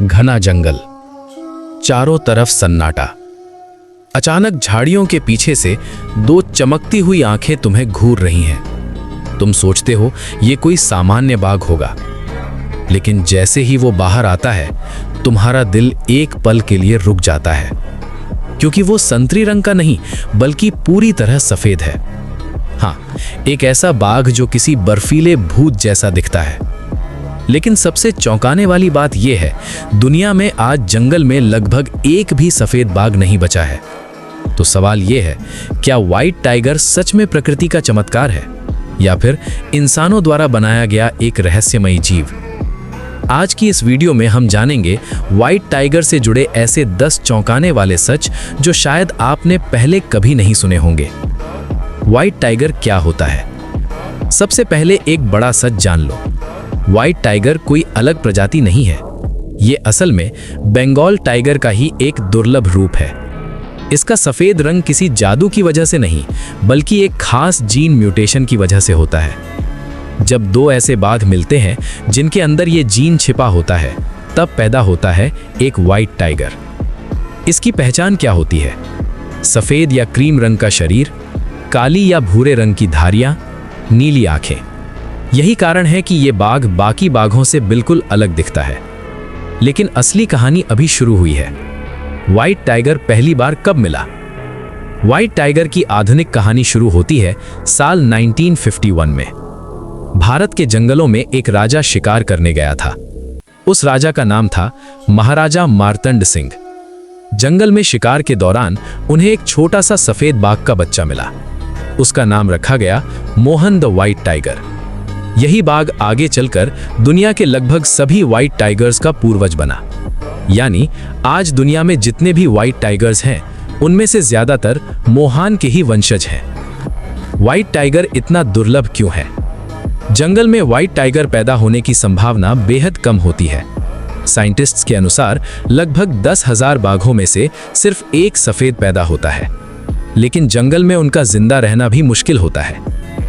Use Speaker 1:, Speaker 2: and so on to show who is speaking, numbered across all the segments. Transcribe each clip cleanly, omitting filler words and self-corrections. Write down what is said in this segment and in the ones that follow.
Speaker 1: घना जंगल, चारों तरफ सन्नाटा। अचानक झाड़ियों के पीछे से दो चमकती हुई आंखें तुम्हें घूर रही हैं। तुम सोचते हो ये कोई सामान्य बाघ होगा, लेकिन जैसे ही वो बाहर आता है तुम्हारा दिल एक पल के लिए रुक जाता है, क्योंकि वो संतरी रंग का नहीं बल्कि पूरी तरह सफेद है। हाँ, एक ऐसा बाघ जो किसी बर्फीले भूत जैसा दिखता है। लेकिन सबसे चौंकाने वाली बात यह है, दुनिया में आज जंगल में लगभग एक भी सफेद बाघ नहीं बचा है। तो सवाल यह है, क्या व्हाइट टाइगर सच में प्रकृति का चमत्कार है या फिर इंसानों द्वारा बनाया गया एक रहस्यमयी जीव? आज की इस वीडियो में हम जानेंगे व्हाइट टाइगर से जुड़े ऐसे 10 चौंकाने वाले सच जो शायद आपने पहले कभी नहीं सुने होंगे। व्हाइट टाइगर क्या होता है? सबसे पहले एक बड़ा सच जान लो, व्हाइट टाइगर कोई अलग प्रजाति नहीं है। ये असल में बंगाल टाइगर का ही एक दुर्लभ रूप है। इसका सफेद रंग किसी जादू की वजह से नहीं बल्कि एक खास जीन म्यूटेशन की वजह से होता है। जब दो ऐसे बाघ मिलते हैं जिनके अंदर ये जीन छिपा होता है, तब पैदा होता है एक व्हाइट टाइगर। इसकी पहचान क्या होती है? सफेद या क्रीम रंग का शरीर, काली या भूरे रंग की धारियां, नीली आंखें। यही कारण है कि ये बाघ बाकी बाघों से बिल्कुल अलग दिखता है। लेकिन असली कहानी अभी शुरू हुई है। व्हाइट टाइगर पहली बार कब मिला? व्हाइट टाइगर की आधुनिक कहानी शुरू होती है साल 1951 में। भारत के जंगलों में एक राजा शिकार करने गया था। उस राजा का नाम था महाराजा मार्तंड सिंह। जंगल में शिकार के दौरान उन्हें एक छोटा सा सफेद बाघ का बच्चा मिला। उसका नाम रखा गया मोहन द व्हाइट टाइगर। यही बाघ आगे चलकर दुनिया के लगभग सभी व्हाइट टाइगर्स का पूर्वज बना। यानी आज दुनिया में जितने भी व्हाइट टाइगर्स हैं, उनमें से ज्यादातर मोहान के ही वंशज हैं। व्हाइट टाइगर इतना दुर्लभ क्यों है? जंगल में व्हाइट टाइगर पैदा होने की संभावना बेहद कम होती है। साइंटिस्ट्स के अनुसार लगभग 10,000 बाघों में से सिर्फ एक सफेद पैदा होता है। लेकिन जंगल में उनका जिंदा रहना भी मुश्किल होता है।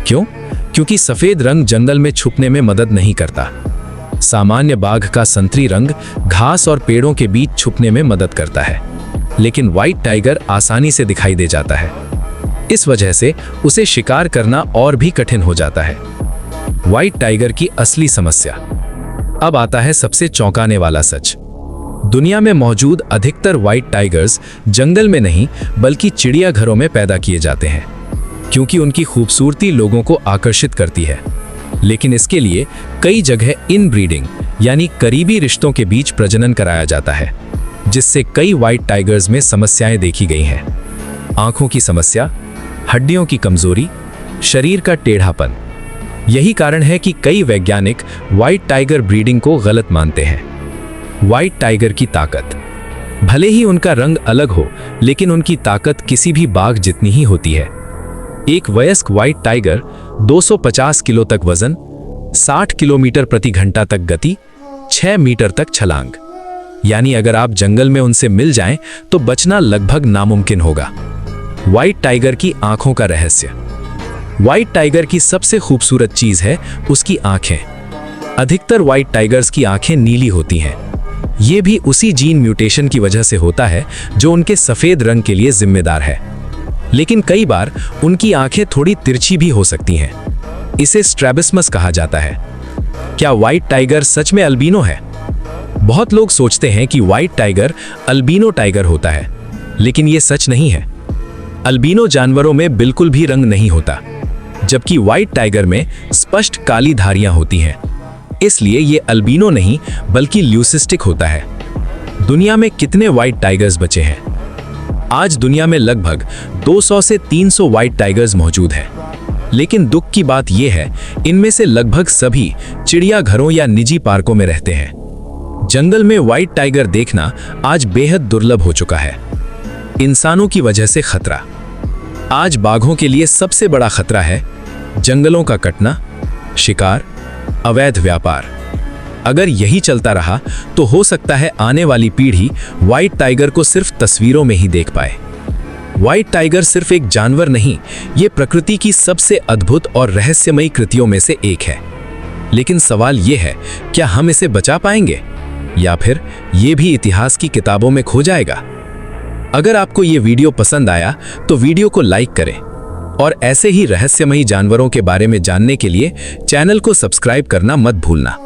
Speaker 1: क्यों? क्योंकि सफेद रंग जंगल में छुपने में मदद नहीं करता। सामान्य बाघ का संतरी रंग घास और पेड़ों के बीच छुपने में मदद करता है, लेकिन व्हाइट टाइगर आसानी से दिखाई दे जाता है। इस वजह से उसे शिकार करना और भी कठिन हो जाता है। व्हाइट टाइगर की असली समस्या। अब आता है सबसे चौंकाने वाला सच। दुनिया में मौजूद अधिकतर व्हाइट टाइगर्स जंगल में नहीं बल्कि चिड़ियाघरों में पैदा किए जाते हैं, क्योंकि उनकी खूबसूरती लोगों को आकर्षित करती है। लेकिन इसके लिए कई जगह इनब्रीडिंग यानी करीबी रिश्तों के बीच प्रजनन कराया जाता है, जिससे कई व्हाइट टाइगर्स में समस्याएं देखी गई हैं। आंखों की समस्या, हड्डियों की कमजोरी, शरीर का टेढ़ापन। यही कारण है कि कई वैज्ञानिक व्हाइट टाइगर ब्रीडिंग को गलत मानते हैं। व्हाइट टाइगर की ताकत। भले ही उनका रंग अलग हो, लेकिन उनकी ताकत किसी भी बाघ जितनी ही होती है। एक वयस्क व्हाइट टाइगर 250 किलो तक वजन, 60 किलोमीटर प्रति घंटा तक गति, 6 मीटर तक छलांग। यानी अगर आप जंगल में उनसे मिल जाएं तो बचना लगभग नामुमकिन होगा। व्हाइट टाइगर की आंखों का रहस्य। व्हाइट टाइगर की सबसे खूबसूरत चीज है उसकी आंखें। अधिकतर व्हाइट टाइगर्स की आंखें नीली होती हैं। ये भी उसी जीन म्यूटेशन की वजह से होता है जो उनके सफेद रंग के लिए जिम्मेदार है। लेकिन कई बार उनकी आंखें थोड़ी तिरछी भी हो सकती हैं। इसे स्ट्रैबिस्मस कहा जाता है। क्या व्हाइट टाइगर सच में अल्बिनो है? बहुत लोग सोचते हैं कि व्हाइट टाइगर अल्बिनो टाइगर होता है, लेकिन यह सच नहीं है। अल्बिनो जानवरों में बिल्कुल भी रंग नहीं होता, जबकि व्हाइट टाइगर में स्पष्ट काली धारियां होती हैं। इसलिए यह अल्बिनो नहीं बल्कि ल्यूसिस्टिक होता है। दुनिया में कितने व्हाइट टाइगर्स बचे हैं? आज दुनिया में लगभग 200 से 300 व्हाइट टाइगर्स मौजूद हैं। लेकिन दुख की बात यह है, इनमें से लगभग सभी चिड़ियाघरों या निजी पार्कों में रहते हैं। जंगल में व्हाइट टाइगर देखना आज बेहद दुर्लभ हो चुका है। इंसानों की वजह से खतरा। आज बाघों के लिए सबसे बड़ा खतरा है जंगलों का कटना, शिकार, अवैध व्यापार। अगर यही चलता रहा तो हो सकता है आने वाली पीढ़ी व्हाइट टाइगर को सिर्फ तस्वीरों में ही देख पाए। व्हाइट टाइगर सिर्फ एक जानवर नहीं, ये प्रकृति की सबसे अद्भुत और रहस्यमयी कृतियों में से एक है। लेकिन सवाल ये है, क्या हम इसे बचा पाएंगे या फिर ये भी इतिहास की किताबों में खो जाएगा? अगर आपको ये वीडियो पसंद आया तो वीडियो को लाइक करें और ऐसे ही रहस्यमयी जानवरों के बारे में जानने के लिए चैनल को सब्सक्राइब करना मत भूलना।